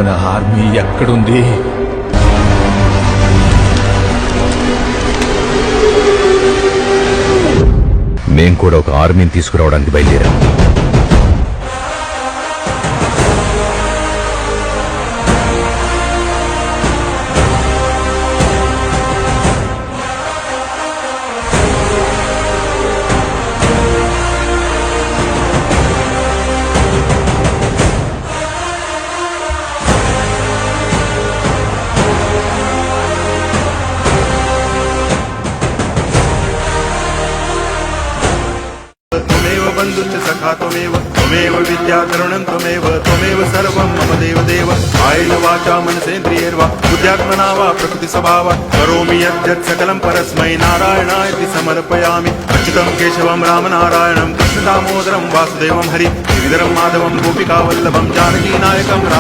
మన ఆర్మీ ఎక్కడుంది? మేం కూడా ఒక ఆర్మీని తీసుకురావడానికి బయలుదేరాం. बंधुश्च सखा त्वमेव त्वमेव विद्या तरुणं त्वमेव सर्वं मम देवदेव कायेन वाचा मनसेन्द्रियैर्वा बुद्ध्यात्मना वा प्रकृतिस्वभावात् करोमि यद्यत् सकलं परस्मै नारायणायति समर्पयामि अच्युतं केशवं रामनारायणं कृष्णदामोदरं वासुदेवं हरि श्रीधरं माधवं गोपिकावल्लभं जानकीनायकं राम